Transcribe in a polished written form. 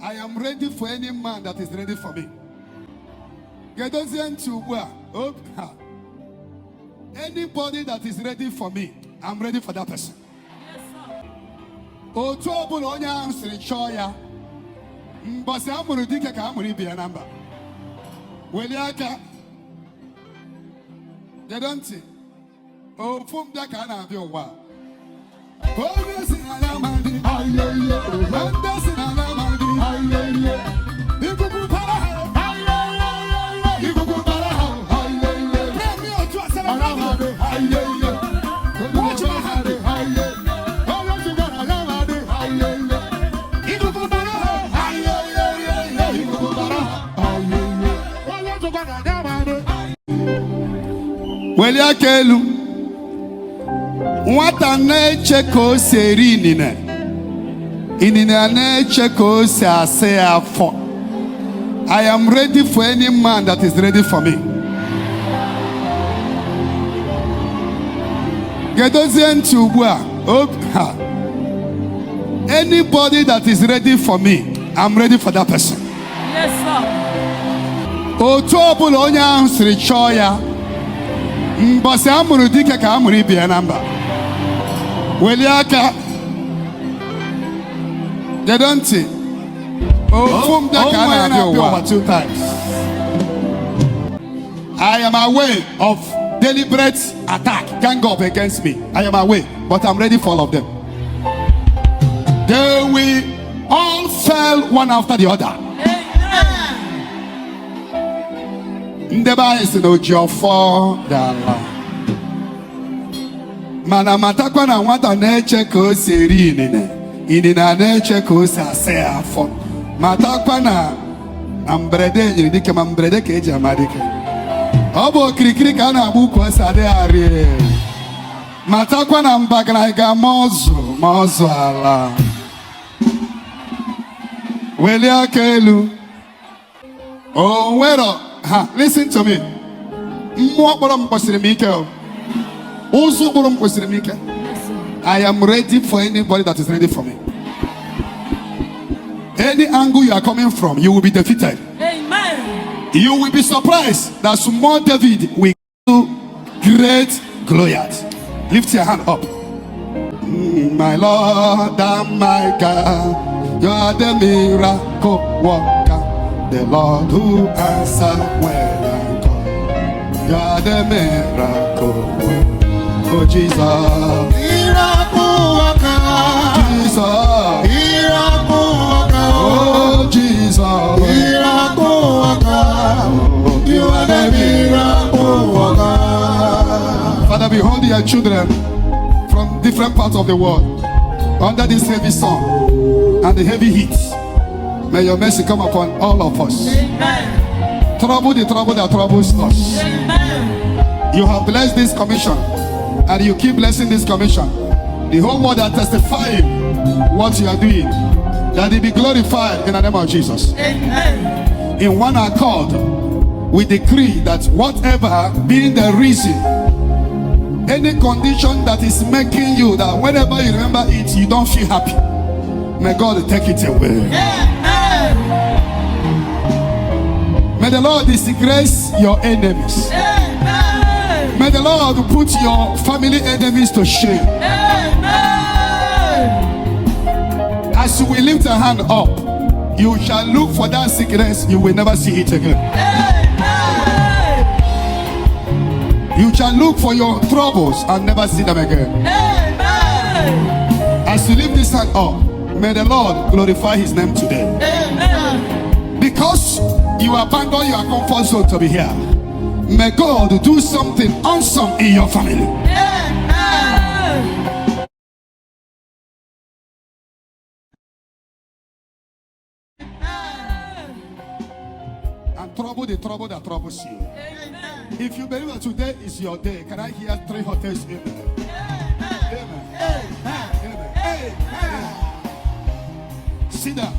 I am ready for any man that is ready for me. Anybody that is ready for me, I'm ready for that person. Weliakelu nwata na-eche ka o si eri inine na-eche ka o si asa afọ. I am ready for any man that is ready for me. Gedozie ntị ugbu a. Anybody that is ready for me, I'm ready for that person. Yes, sir. Otu ọbụla onye ahụ siri chọọ ya, mbọsị amụrụ dike ka amụrụ ibe ya na mba. Welie aka. Gedo ntị. Ofu mbịa ka a na-abịa ụwa 2 times. I am aware of deliberate attack, gang up against me. I am aware, but I'm ready for all of them. They will all fail one after the other. Ndeba is no jofo dala. Mana matakwa na nwata na-eche ka o si eri inine na-eche ka o si asa afọ. Matakwa na mberede nyiri dike ma mberede ka eji ama dike. Ọ bụ okirikiri ka a na-agba ukwu ose adịgharị. Matakwa na mbagara ga ma ọzụ ala. Welie aka elu. Listen to me. Mmụọ kpọrọ m kwesịrị m ike. Ụzụ kpọrọ m kwesịrị m ike. I am ready for anybody that is ready for me. Any angle you are coming from, you will be defeated. Amen. You will be surprised that small David will do great Goliath. Lift your hand up. My Lord and my God, you are the miracle worker, the Lord who answers when I call. You are the miracle worker. Oh Jesus, miracle worker. Jesus, miracle worker. Oh Jesus, miracle worker. You are the miracle worker. Father, behold your children from different parts of the world under this heavy sun and the heavy heat. May your mercy come upon all of us. Amen. Trouble the trouble that troubles us. Amen. You have blessed this commission and you keep blessing this commission. The whole world are testifying what you are doing, that it be glorified in the name of Jesus. Amen. In one accord, we decree that whatever being the reason, any condition that is making you that whenever you remember it, you don't feel happy, may God take it away. Amen. May the Lord disgrace your enemies. Amen. May the Lord put your family enemies to shame. Amen. As we lift a hand up, you shall look for that sickness, you will never see it again. Amen. You shall look for your troubles and never see them again. Amen. As you lift this hand up, may the Lord glorify his name today. Amen. Because you abandon your comfort zone to be here, may God do something awesome in your family. Amen. And trouble the trouble that troubles you. Amen. If you believe that today is your day, can I hear 3 hàters? Amen. Amen. Amen. Amen. Amen. Sit down.